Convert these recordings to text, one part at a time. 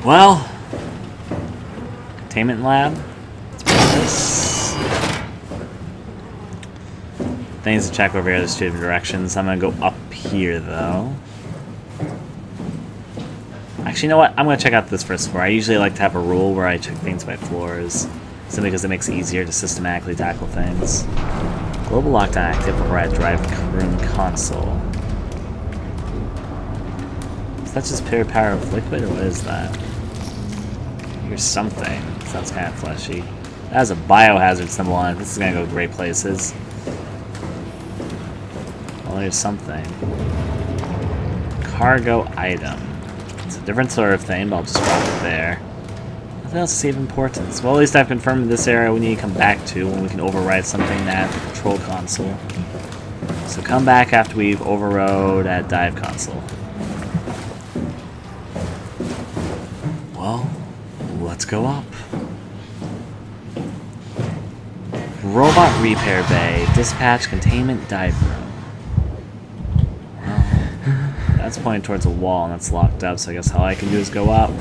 Well, containment lab. This. Things to check over here. There's two different directions. I'm gonna go up here though. Actually, you know what? I'm gonna check out this first floor. I usually like to have a rule where I check things by floors, simply because it makes it easier to systematically tackle things. Global lockdown active. Override drive room console. Is that just pure power of liquid, or what is that? Here's something. Sounds kind of fleshy. That has a biohazard symbol on it. This is gonna go great places. Well, there's something. Cargo item. It's a different sort of thing, but I'll just drop it there. Nothing else to see of importance. Well, at least I've confirmed this area we need to come back to when we can override something at the control console. So come back after we've overrode at dive console. Well, let's go up. Robot repair bay. Dispatch containment dive room. Well, that's pointing towards a wall and that's locked up, so I guess all I can do is go up.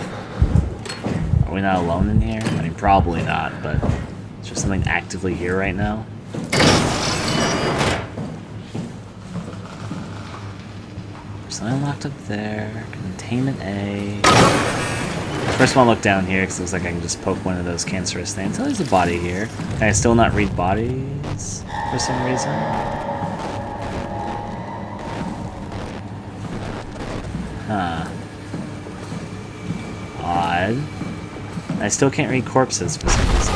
Are we not alone in here? I mean, probably not, but is there something actively here right now? There's something locked up there. Containment A. First one, look down here because it looks like I can just poke one of those cancerous things. Oh, there's a body here. Can I still not read bodies for some reason? Huh. Odd. I still can't read corpses for some reason.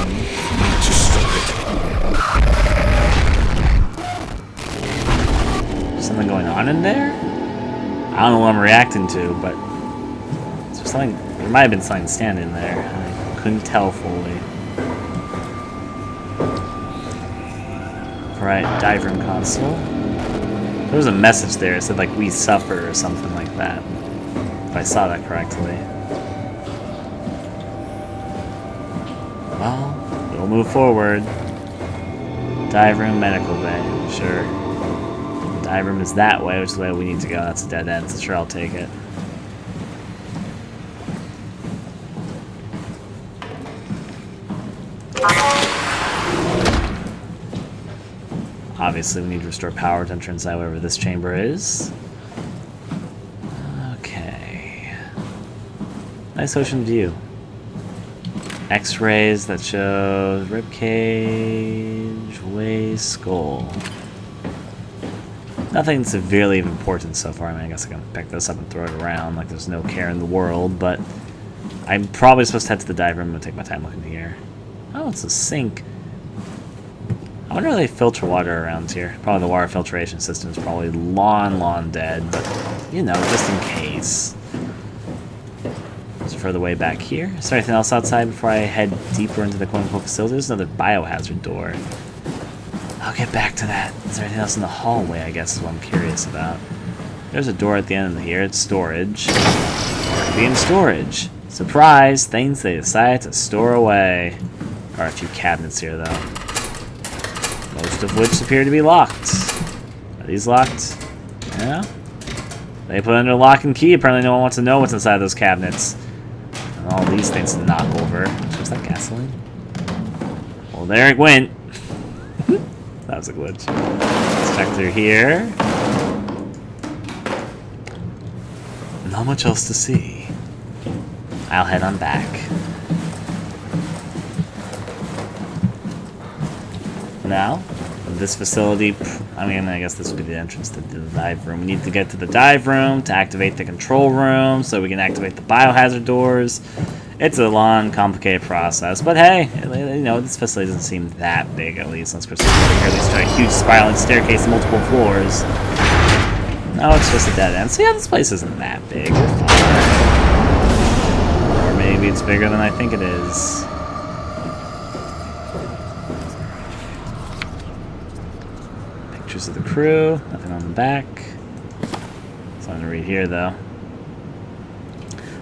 Something going on in there? I don't know what I'm reacting to, but is there something? There might have been something standing there. I couldn't tell fully. Alright, dive room console. There was a message there. It said like "we suffer" or something like that. If I saw that correctly. Well, we'll move forward. Dive room, medical bay. Sure. Dive room is that way, which is the way we need to go. That's a dead end, so sure, I'll take it. Obviously, we need to restore power to enter inside wherever this chamber is. Okay. Nice ocean view. X-rays that show ribcage, waist, skull. Nothing severely of importance so far. I mean, I guess I can pick this up and throw it around like there's no care in the world, but I'm probably supposed to head to the dive room and take my time looking here. Oh, it's a sink. I wonder how they filter water around here. Probably the water filtration system is probably long dead, but, you know, just in case. So further way back here. Is there anything else outside before I head deeper into the quote-unquote facility? There's another biohazard door. I'll get back to that. Is there anything else in the hallway, I guess is what I'm curious about. There's a door at the end of here. It's storage. Could be in storage. Surprise! Things they decided to store away. There are a few cabinets here, though. Most of which appear to be locked. Are these locked? Yeah. They put under lock and key. Apparently no one wants to know what's inside those cabinets. And all these things to knock over. Was that gasoline? Well, there it went. That was a glitch. Let's check through here. Not much else to see. I'll head on back. Now, this facility, I mean, I guess this would be the entrance to the dive room. We need to get to the dive room to activate the control room so we can activate the biohazard doors. It's a long, complicated process, but hey, you know, this facility doesn't seem that big, at least. Let's proceed over here. Let's try a huge spiraling staircase and multiple floors. No, it's just a dead end. So yeah, this place isn't that big. We're fine. Or maybe it's bigger than I think it is. Pictures of the crew. Nothing on the back. Something to read here, though.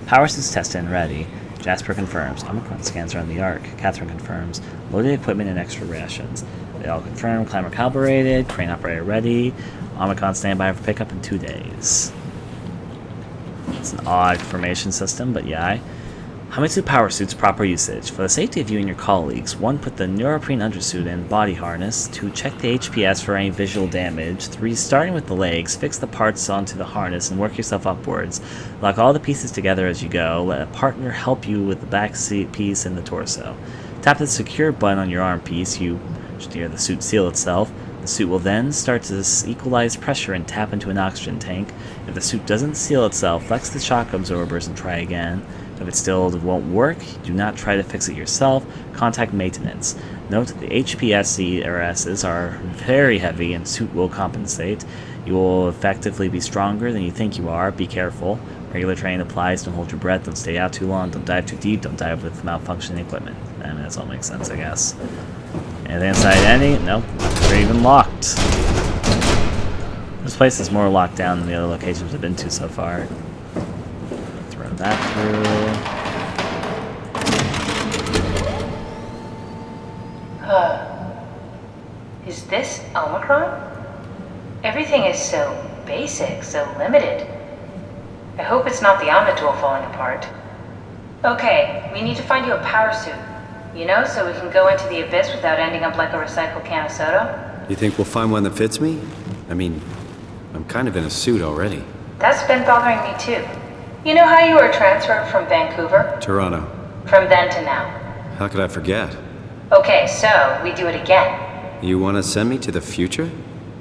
Power suits tested and ready. Jasper confirms. Omicron scans are on the Ark. Catherine confirms. Loaded equipment and extra rations. They all confirm. Climber calibrated. Crane operator ready. Omicron standby for pickup in 2 days. It's an odd formation system, but yeah. Hamitsu power suit's proper usage. For the safety of you and your colleagues, 1. Put the neoprene undersuit and body harness. 2. Check the HPS for any visual damage. 3. Starting with the legs, fix the parts onto the harness and work yourself upwards. Lock all the pieces together as you go. Let a partner help you with the back seat piece and the torso. Tap the secure button on your arm piece. You should hear the suit seal itself. The suit will then start to equalize pressure and tap into an oxygen tank. If the suit doesn't seal itself, flex the shock absorbers and try again. If it still won't work, do not try to fix it yourself. Contact maintenance. Note that the HPS CRSs are very heavy and suit will compensate. You will effectively be stronger than you think you are. Be careful. Regular training applies. Don't hold your breath. Don't stay out too long. Don't dive too deep. Don't dive with malfunctioning equipment. I mean, that all makes sense, I guess. Anything inside any? Nope. They're even locked. This place is more locked down than the other locations I've been to so far. Throw that through. Is this Omicron? Everything is so basic, so limited. I hope it's not the Omnitool falling apart. Okay, we need to find you a power suit. You know, so we can go into the abyss without ending up like a recycled can of soda? You think we'll find one that fits me? I mean, I'm kind of in a suit already. That's been bothering me too. You know how you were transferred from Vancouver? Toronto. From then to now. How could I forget? Okay, so we do it again. You want to send me to the future?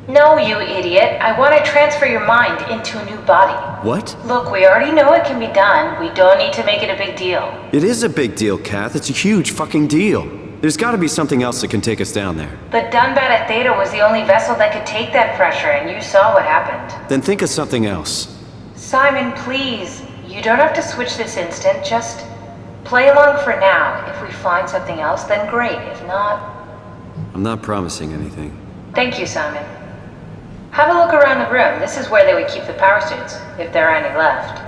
No, you idiot. I want to transfer your mind into a new body. What? Look, we already know it can be done. We don't need to make it a big deal. It is a big deal, Kath. It's a huge fucking deal. There's got to be something else that can take us down there. But Dunbat at Theta was the only vessel that could take that pressure, and you saw what happened. Then think of something else. Simon, please. You don't have to switch this instant. Just play along for now. If we find something else, then great. If not... I'm not promising anything. Thank you, Simon. Have a look around the room. This is where they would keep the power suits, if there are any left.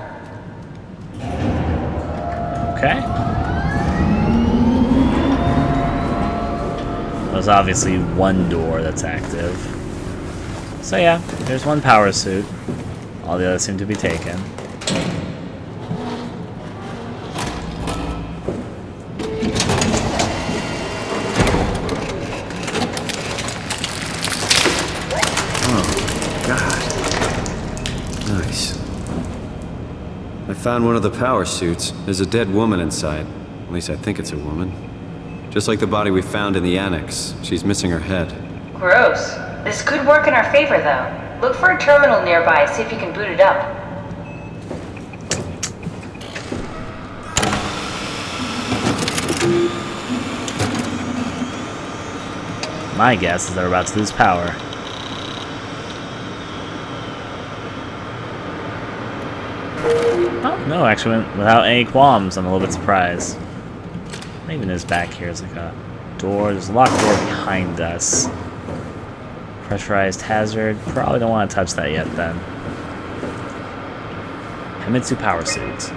Okay. There's obviously one door that's active. So yeah, there's one power suit. All the others seem to be taken. I found one of the power suits. There's a dead woman inside. At least I think it's a woman. Just like the body we found in the annex. She's missing her head. Gross. This could work in our favor, though. Look for a terminal nearby, see if you can boot it up. My guess is they're about to lose power. Oh, no, actually went without any qualms. I'm a little bit surprised. Even his back here is like a door. There's a locked door behind us. Pressurized hazard. Probably don't want to touch that yet then. Hamitsu power suit.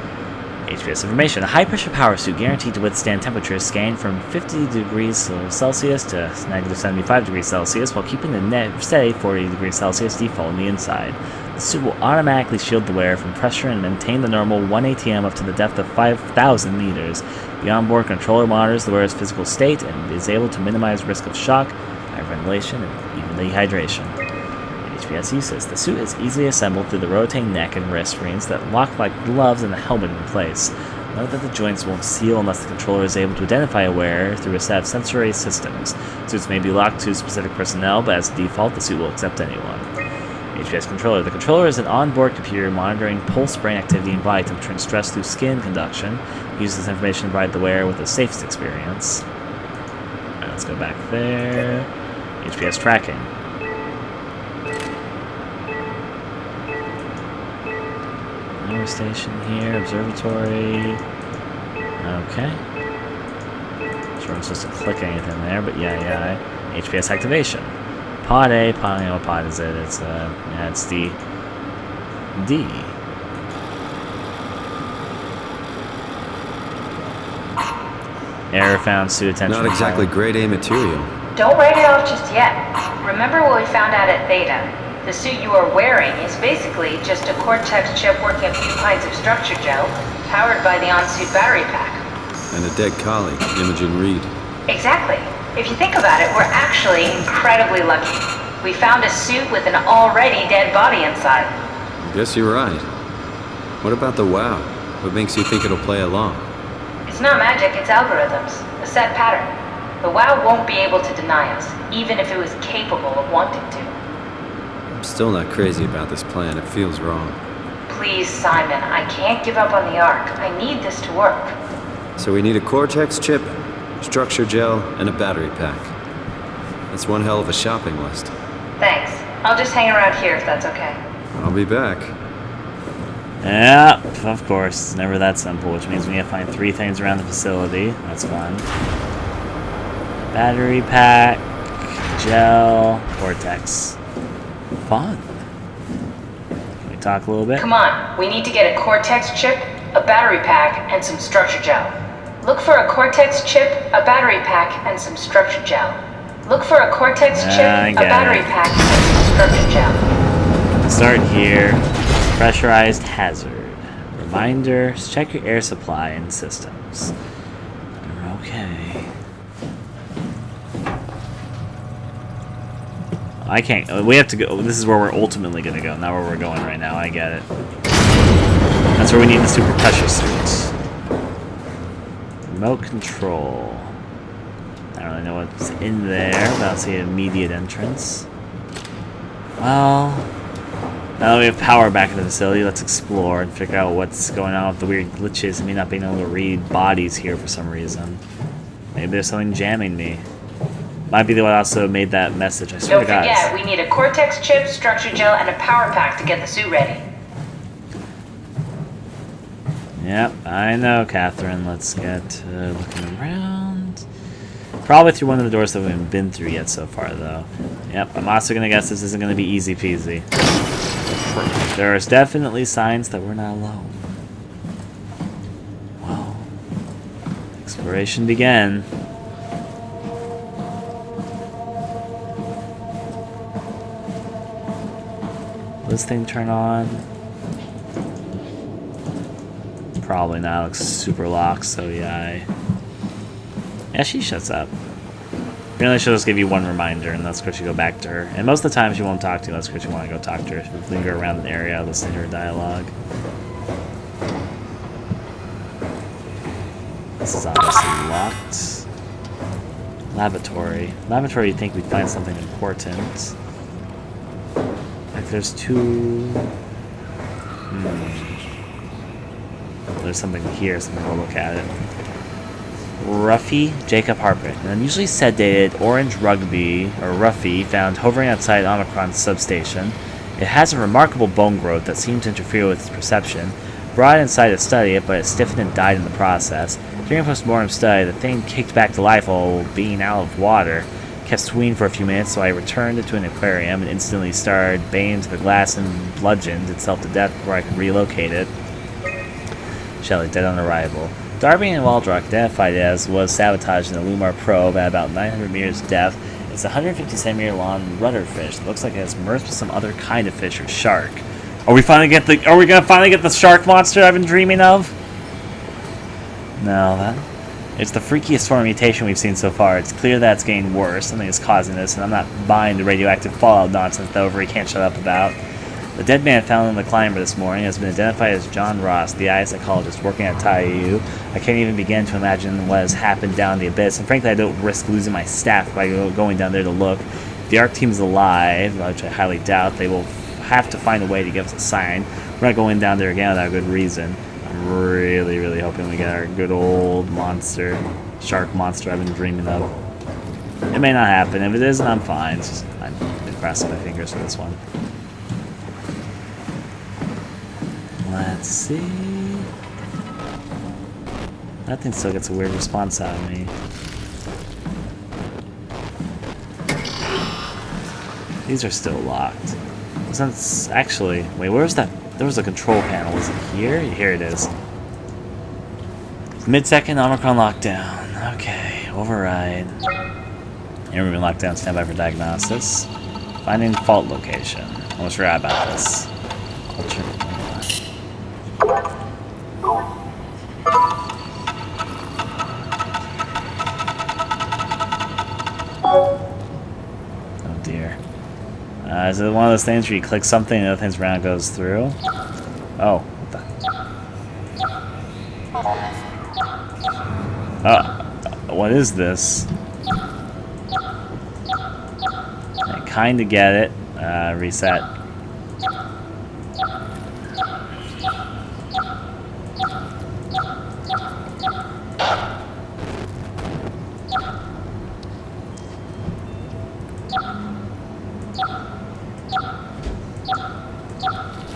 HPS information. A high-pressure power suit guaranteed to withstand temperatures scanned from 50 degrees Celsius to negative 75 degrees Celsius while keeping the net steady 40 degrees Celsius default on the inside. The suit will automatically shield the wearer from pressure and maintain the normal 1 ATM up to the depth of 5,000 meters. The onboard controller monitors the wearer's physical state and is able to minimize risk of shock, hyperventilation, and even dehydration. HPS uses. The suit is easily assembled through the rotating neck and wrist rings that lock like gloves and the helmet in place. Note that the joints won't seal unless the controller is able to identify a wearer through a set of sensory systems. Suits may be locked to specific personnel, but as default, the suit will accept anyone. HPS controller. The controller is an onboard computer monitoring pulse brain activity and body temperature and stress through skin conduction. It uses this information to provide the wearer with the safest experience. Alright, let's go back there. HPS tracking. Power station here, observatory. Okay. Sure I'm supposed to click anything there, but yeah. HPS activation. Pod A, what pod is it? It's it's the D. Error found, suit attention. Not exactly grade A material. Don't write it off just yet. Remember what we found out at Theta? The suit you are wearing is basically just a Cortex chip working a few pints of structure gel, powered by the on-suit battery pack. And a dead colleague, Imogen Reed. Exactly. If you think about it, we're actually incredibly lucky. We found a suit with an already dead body inside. I guess you're right. What about the WoW? What makes you think it'll play along? It's not magic, it's algorithms. A set pattern. The WoW won't be able to deny us, even if it was capable of wanting to. I'm still not crazy about this plan. It feels wrong. Please, Simon, I can't give up on the Ark. I need this to work. So we need a Cortex chip, structure gel, and a battery pack. That's one hell of a shopping list. Thanks. I'll just hang around here if that's okay. I'll be back. Yeah, of course. It's never that simple, which means we need to find 3 things around the facility. That's fun. Battery pack, gel, Cortex. Fun. Can we talk a little bit? Come on, we need to get a Cortex chip, a battery pack, and some structure gel. Look for a Cortex chip, a battery pack, and some structure gel. Look for a Cortex chip, a battery pack, and some structure gel. Start here. Pressurized hazard. Reminders, check your air supply and systems. Okay. I can't. We have to go. This is where we're ultimately going to go, not where we're going right now. I get it. That's where we need the super pressure suits. Remote control. I don't really know what's in there, but I don't see an immediate entrance. Well, now that we have power back in the facility, let's explore and figure out what's going on with the weird glitches and me not being able to read bodies here for some reason. Maybe there's something jamming me. Might be the one also made that message. I swear Don't to God. forget, we need a Cortex chip, structure gel, and a power pack to get the suit ready. Yep, I know, Catherine. Let's get looking around. Probably through one of the doors that we haven't been through yet so far, though. Yep, I'm also going to guess this isn't going to be easy peasy. There is definitely signs that we're not alone. Well, exploration began. Will this thing turn on? Probably not. It looks super locked, so yeah. Yeah, she shuts up. Apparently she'll just give you one reminder, and that's because you go back to her. And most of the time she won't talk to you, that's because you want to go talk to her. If you linger around the area, listen to her dialogue. This is obviously locked. Lavatory. Lavatory, you'd think we'd find something important. Like there's 2... There's something here, so we'll look at it. Ruffy Jacob Harper, an unusually sedated orange rugby, or Ruffy, found hovering outside Omicron's substation. It has a remarkable bone growth that seemed to interfere with its perception. Brought inside to study it, but it stiffened and died in the process. During a post-mortem study, the thing kicked back to life while being out of water. Kept swinging for a few minutes, so I returned it to an aquarium and instantly started banging into the glass and bludgeoned itself to death before I could relocate it. Shelley, dead on arrival. Darby and Waldrock, identified as, was sabotaged in a Lumar probe at about 900 meters depth. It's a 150 centimeter long rudder fish that looks like it has merged with some other kind of fish or shark. Are we gonna finally get the shark monster I've been dreaming of? No, it's the freakiest form of mutation we've seen so far. It's clear that it's getting worse. Something is causing this, and I'm not buying the radioactive fallout nonsense that Overy can't shut up about. The dead man found in the climber this morning has been identified as John Ross, the eye psychologist working at Taiyu. I can't even begin to imagine what has happened down the abyss, and frankly I don't risk losing my staff by going down there to look. If the ARC team's alive, which I highly doubt, they will have to find a way to give us a sign. We're not going down there again without good reason. I'm really, really hoping we get our good old monster, shark monster I've been dreaming of. It may not happen. If it isn't, I'm fine. I'm crossing my fingers for this one. Let's see. That thing still gets a weird response out of me. These are still locked. Since actually, wait, where's that? There was a control panel. Is it here? Here it is. Mid-second Omicron lockdown. Okay, override. Here we've been locked down. Stand by for diagnosis. Finding fault location. Almost forgot about this. Is it one of those things where you click something and the other thing's around goes through? Oh. What is this? I kinda get it. Reset.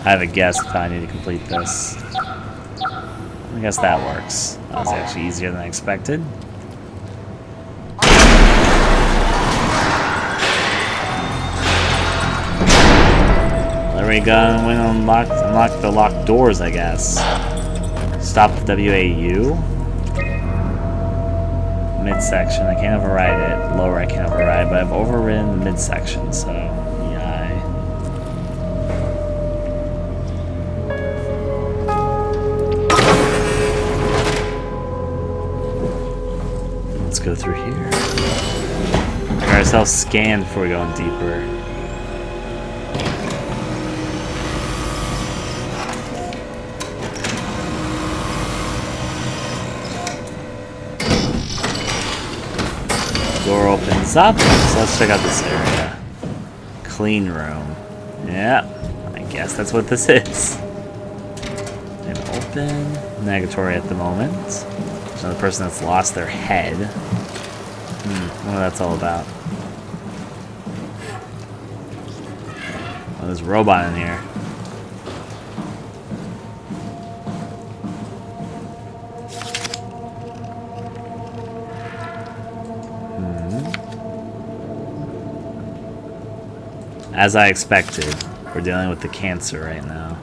I have a guess if I need to complete this. I guess that works. That was actually easier than I expected. Ray gun went unlock the locked doors, I guess. Stop the WAU. Midsection, I can't override it. Lower, I can't override, but I've overridden the midsection, so yeah. Let's go through here. Get ourselves scanned before we go in deeper. Door opens up, so let's check out this area. Clean room. Yeah, I guess that's what this is. And open. Negatory at the moment. There's another person that's lost their head. What that's all about. Oh, there's a robot in here. As I expected, we're dealing with the cancer right now.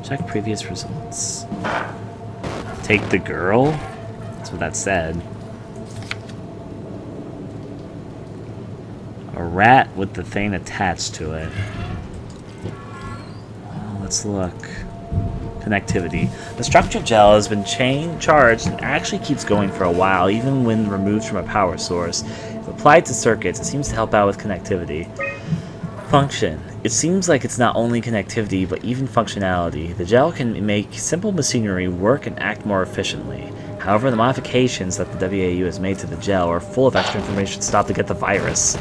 Check previous results. Take the girl? That's what that said. A rat with the thing attached to it. Well, let's look. Connectivity. The structure gel has been charged and actually keeps going for a while, even when removed from a power source. If applied to circuits, it seems to help out with connectivity. Function. It seems like it's not only connectivity, but even functionality. The gel can make simple machinery work and act more efficiently. However, the modifications that the WAU has made to the gel are full of extra information to stop to get the virus.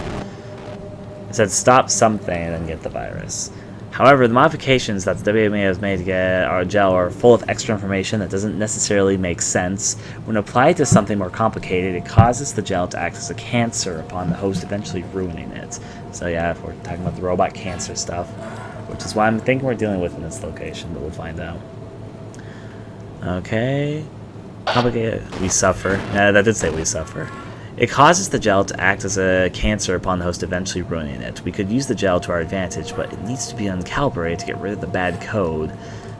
It said stop something and then get the virus. However, the modifications that the WMA has made to get our gel are full of extra information that doesn't necessarily make sense. When applied to something more complicated, it causes the gel to act as a cancer upon the host, eventually ruining it. So yeah, if we're talking about the robot cancer stuff, which is what I'm thinking we're dealing with in this location, but we'll find out. Okay. Complicated. We suffer. Yeah, that did say we suffer. It causes the gel to act as a cancer upon the host, eventually ruining it. We could use the gel to our advantage, but it needs to be uncalibrated to get rid of the bad code.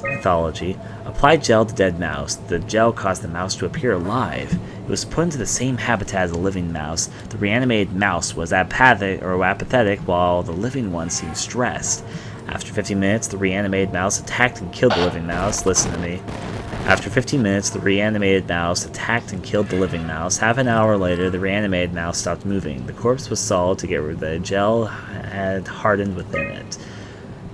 Pathology. Applied gel to dead mouse. The gel caused the mouse to appear alive. It was put into the same habitat as a living mouse. The reanimated mouse was apathetic, while the living one seemed stressed. After 15 minutes, the reanimated mouse attacked and killed the living mouse. Listen to me. After 15 minutes, the reanimated mouse attacked and killed the living mouse. Half an hour later, the reanimated mouse stopped moving. The corpse was solid to get rid of the gel had hardened within it.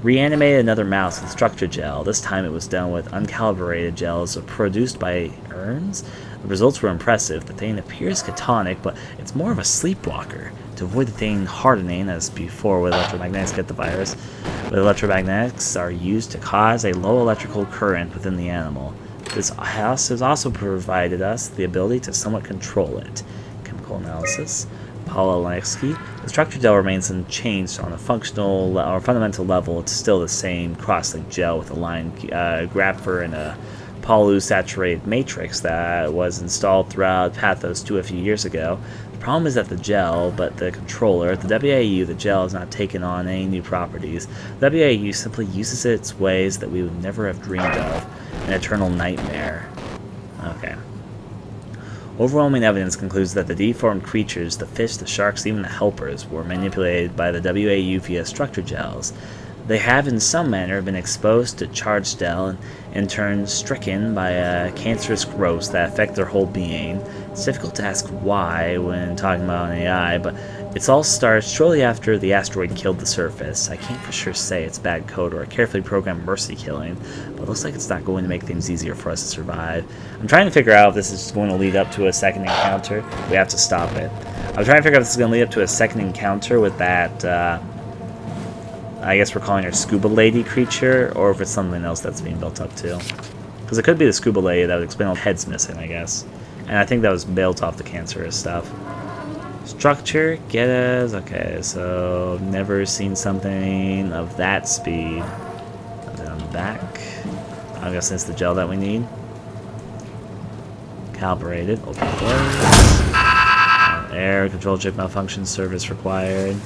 Reanimated another mouse with structure gel. This time it was done with uncalibrated gels produced by urns. The results were impressive. The thing appears catonic, but it's more of a sleepwalker. To avoid the thing hardening, as before with electromagnetics get the virus, but electromagnetics are used to cause a low electrical current within the animal. This has also provided us the ability to somewhat control it. Chemical analysis. Pololensky. The structure gel remains unchanged on a functional or fundamental level. It's still the same cross-link gel with a line grapher and a polysaturated matrix that was installed throughout PATHOS-II a few years ago. The problem is that the gel, but the controller, the WAU, the gel has not taken on any new properties. The WAU simply uses its ways that we would never have dreamed of. An eternal nightmare. Okay. Overwhelming evidence concludes that the deformed creatures, the fish, the sharks, even the helpers, were manipulated by the WAU via structure gels. They have in some manner been exposed to charged cell and in turn stricken by a cancerous growths that affect their whole being. It's difficult to ask why when talking about an AI, but it all starts shortly after the asteroid killed the surface. I can't for sure say it's bad code or a carefully programmed mercy killing, but it looks like it's not going to make things easier for us to survive. I'm trying to figure out if this is going to lead up to a second encounter. We have to stop it. I'm trying to figure out if this is going to lead up to a second encounter with that, I guess we're calling her Scuba Lady creature, or if it's something else that's being built up too. Because it could be the Scuba Lady that would explain all the heads missing, I guess. And I think that was built off the cancerous stuff. Structure, get us. Okay, so never seen something of that speed. And then I'm back. I'm guessing it's the gel that we need. Calibrated, open close. Air control chip malfunction service required.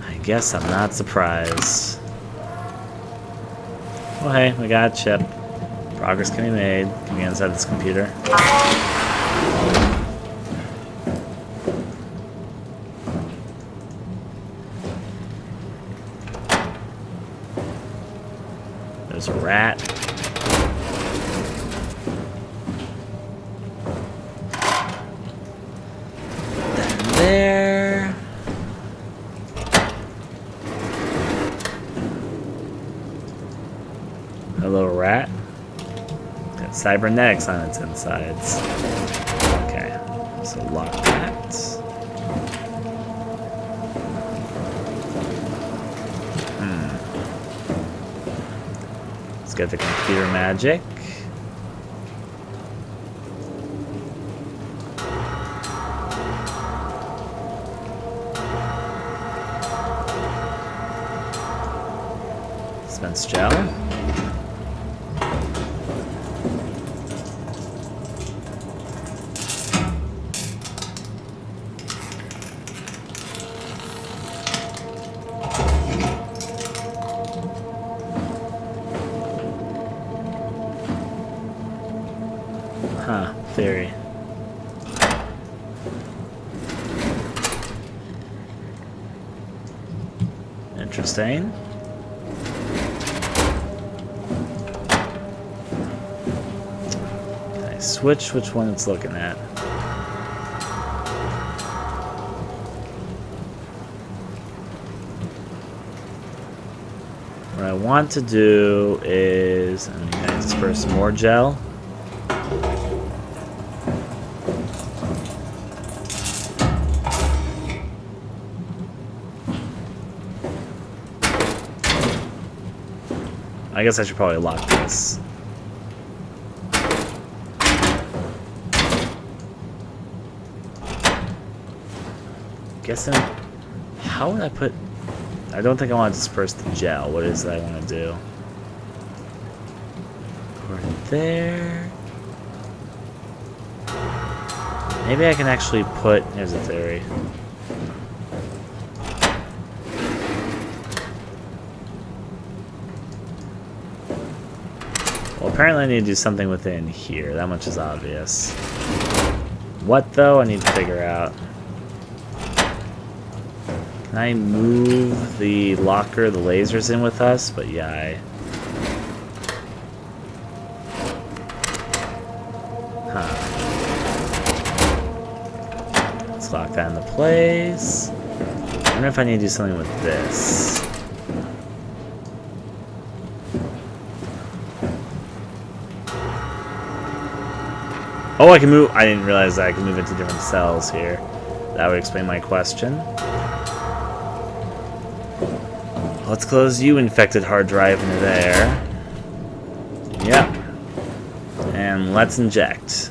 I guess I'm not surprised. Well, hey, we got a chip. Progress can be made. Can we get inside this computer? There's a rat. There. A little rat. Got cybernetics on its insides. Okay, so lock that. Let's get the computer magic. Dispense gel. Huh, theory. Interesting. Can I switch which one it's looking at? What I want to do is, I'm going to disperse more gel. I guess I should probably lock this. Guessing, how would I put... I don't think I want to disperse the gel. What is it I want to do? Right there. Maybe I can actually put... Here's a theory. Well, apparently I need to do something within here. That much is obvious. What, though? I need to figure out. Can I move the locker, the lasers in with us? But yeah, Let's lock that into place. I wonder if I need to do something with this. Oh, I can move. I didn't realize that I could move into different cells here. That would explain my question. Let's close you, infected hard drive, into there. Yep. And let's inject.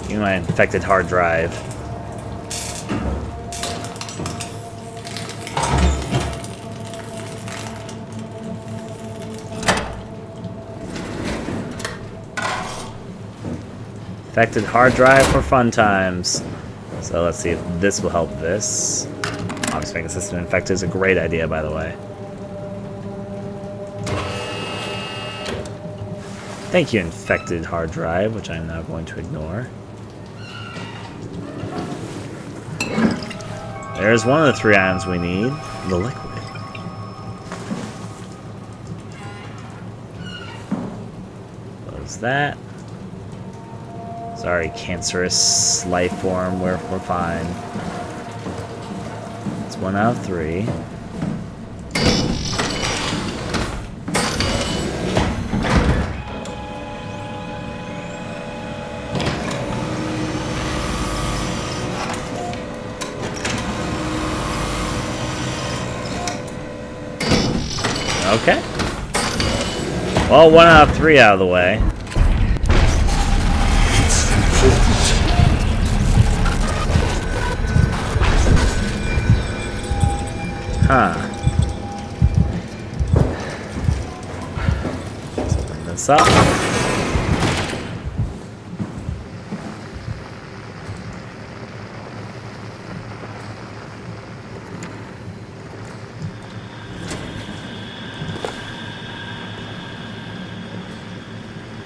Give me my infected hard drive. Infected hard drive for fun times. So let's see if this will help this. Obviously, making the system infected is a great idea, by the way. Thank you, infected hard drive, which I'm now going to ignore. There's one of the 3 items we need. The liquid. Close that. Sorry, cancerous life form. We're fine. It's 1 out of 3. Okay. Well, 1 out of 3 out of the way. Huh. Let's open this up.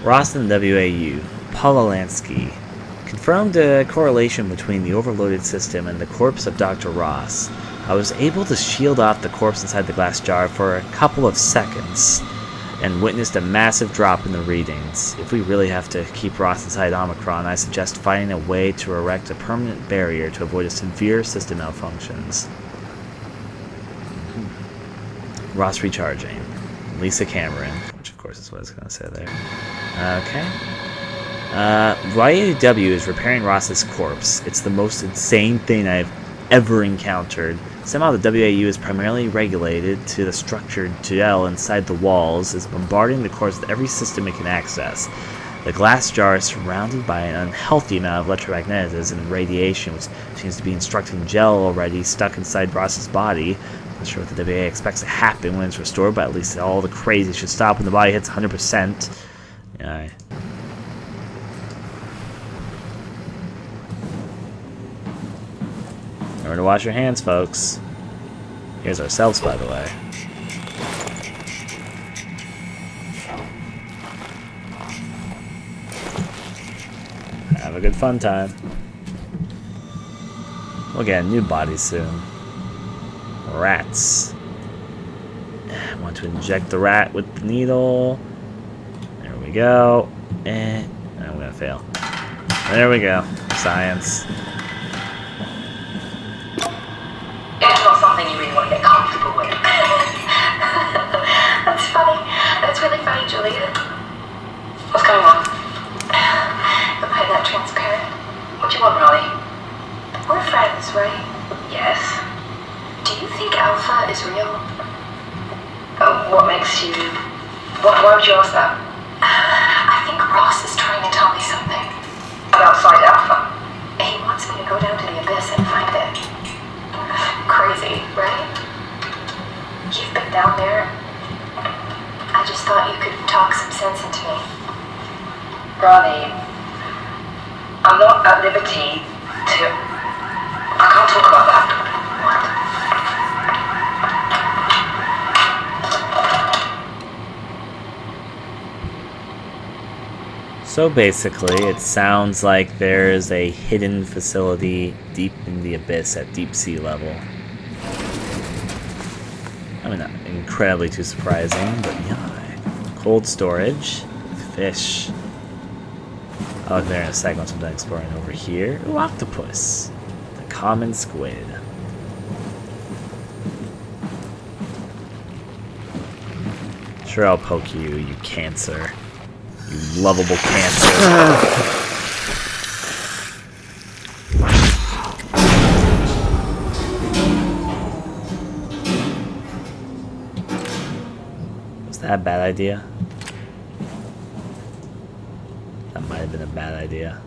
Ross and WAU, Paula Lansky, confirmed a correlation between the overloaded system and the corpse of Dr. Ross. I was able to shield off the corpse inside the glass jar for a couple of seconds and witnessed a massive drop in the readings. If we really have to keep Ross inside Omicron, I suggest finding a way to erect a permanent barrier to avoid a severe system malfunctions. Ross recharging. Lisa Cameron, which of course is what I was going to say there. Okay. YAW is repairing Ross's corpse. It's the most insane thing I've ever encountered. Somehow the WAU is primarily regulated to the structured gel inside the walls, is bombarding the corpse with every system it can access. The glass jar is surrounded by an unhealthy amount of electromagnetism and radiation, which seems to be instructing gel already stuck inside Ross's body. Not sure what the WAU expects to happen when it's restored, but at least all the crazy should stop when the body hits 100%. Yeah. Remember to wash your hands, folks. Here's ourselves, by the way. Have a good fun time. We'll get a new body soon. Rats. I want to inject the rat with the needle. There we go. And I'm gonna fail. There we go. Science. It's not something you really want to get comfortable with. That's funny. That's really funny, Julia. What's going on? Am I that transparent? What do you want, Ronnie? We're friends, right? Yes. Do you think Alpha is real? What makes you... Why would you ask that? I think Ross is trying to tell me something. About Site Alpha? He wants me to go down to the abyss and find it. Crazy, right? You've been down there. I just thought you could talk some sense into me. Ronnie, I'm not at liberty to... I can't talk about that. What? So basically, it sounds like there's a hidden facility deep in the abyss at deep sea level. I mean, not incredibly too surprising, but yeah. Cold storage, fish. I'll look there in a second once I'm done exploring over here. Ooh, octopus. The common squid. Sure, I'll poke you, you cancer. You lovable cancer. Was that a bad idea? That might have been a bad idea.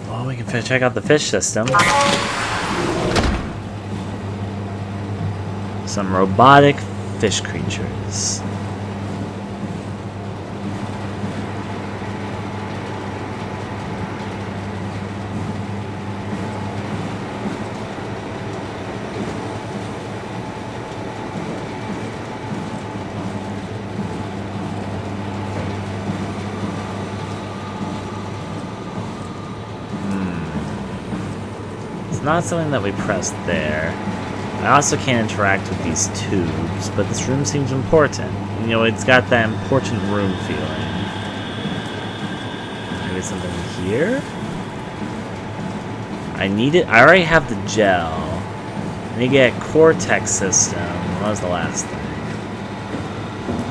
Well, we can check out the fish system. Some robotic fish creatures. not something that we press there. I also can't interact with these tubes, but this room seems important. You know, it's got that important room feeling. Maybe something here? I need it. I already have the gel. I need to get a Cortex system. What was the last thing?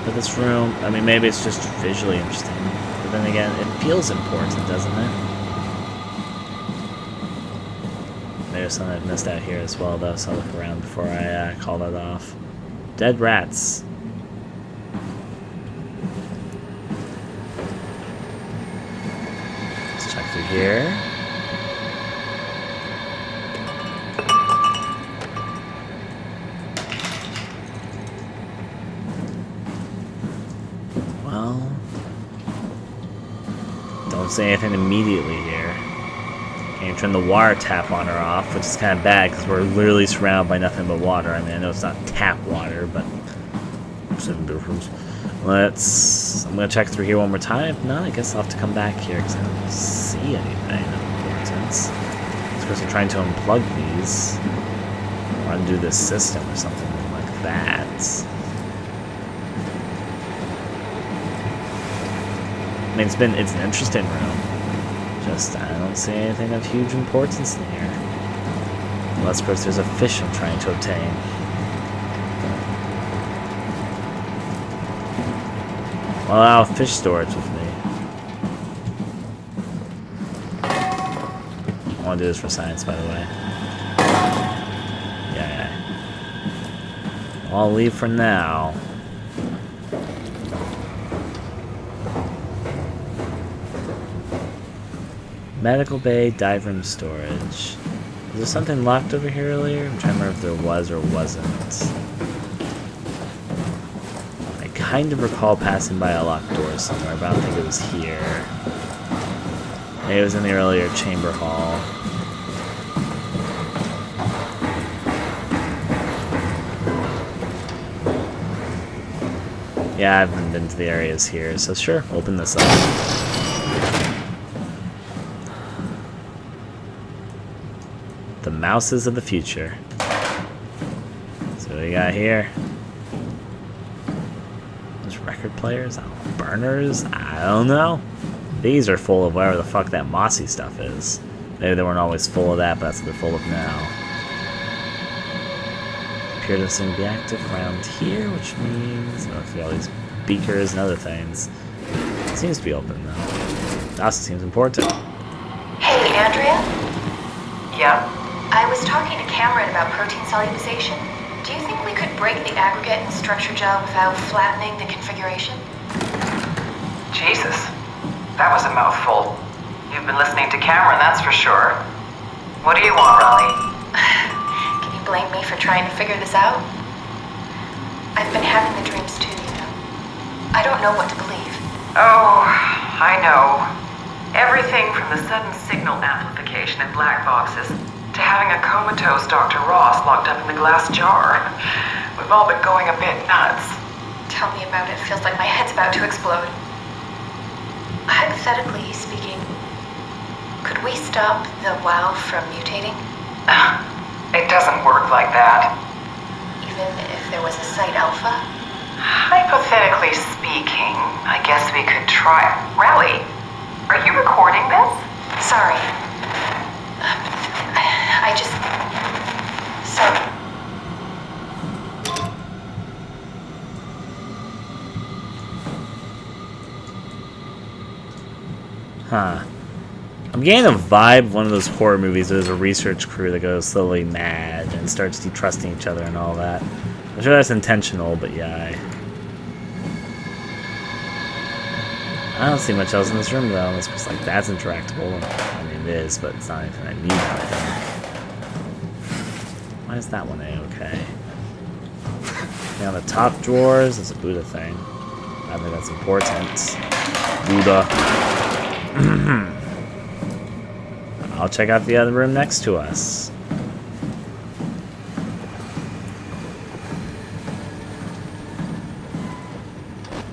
But this room, I mean, maybe it's just visually interesting. But then again, it feels important, doesn't it? There's something I've missed out here as well, though, so I'll look around before I call that off. Dead rats. Let's check through here. Well, don't say anything immediately here. Can't turn the water tap on or off, which is kind of bad because we're literally surrounded by nothing but water. I mean, I know it's not tap water, but I'm gonna check through here one more time. If not, I guess I'll have to come back here because I don't see anything of importance. Of course, I'm trying to unplug these or undo this system or something like that. I mean, it's an interesting room. Just, I don't see anything of huge importance in here. Unless, of course, there's a fish I'm trying to obtain. Well, I'll have fish storage with me. I want to do this for science, by the way. Yeah. I'll leave for now. Medical bay, dive room storage. Was there something locked over here earlier? I'm trying to remember if there was or wasn't. I kind of recall passing by a locked door somewhere, but I don't think it was here. Maybe it was in the earlier chamber hall. Yeah, I haven't been to the areas here, so sure, open this up. The mouses of the future. So what do we got here? Those record players? Burners? I don't know. These are full of whatever the fuck that mossy stuff is. Maybe they weren't always full of that, but that's what they're full of now. Appear to seem to be active around here, which means all these beakers and other things. It seems to be open though. That also seems important. Hey, Andrea? Yeah? I was talking to Cameron about protein solubilization. Do you think we could break the aggregate and structure gel without flattening the configuration? Jesus, that was a mouthful. You've been listening to Cameron, that's for sure. What do you want, Raleigh? Can you blame me for trying to figure this out? I've been having the dreams too, you know. I don't know what to believe. Oh, I know. Everything from the sudden signal amplification in black boxes to having a comatose Dr. Ross locked up in the glass jar. We've all been going a bit nuts. Tell me about it. Feels like my head's about to explode. Hypothetically speaking, could we stop the WoW from mutating? It doesn't work like that. Even if there was a Site Alpha? Hypothetically speaking, I guess we could try. Raleigh, are you recording this? Sorry. I just... So... Huh. I'm getting a vibe of one of those horror movies where there's a research crew that goes slowly mad and starts distrusting each other and all that. I'm sure that's intentional, but yeah. I don't see much else in this room though. It's just like that's interactable. I mean, it is, but it's not anything I need. I think. Why is that one A-okay? Now the top drawers. There's a Buddha thing. I think that's important. Buddha. I'll check out the other room next to us.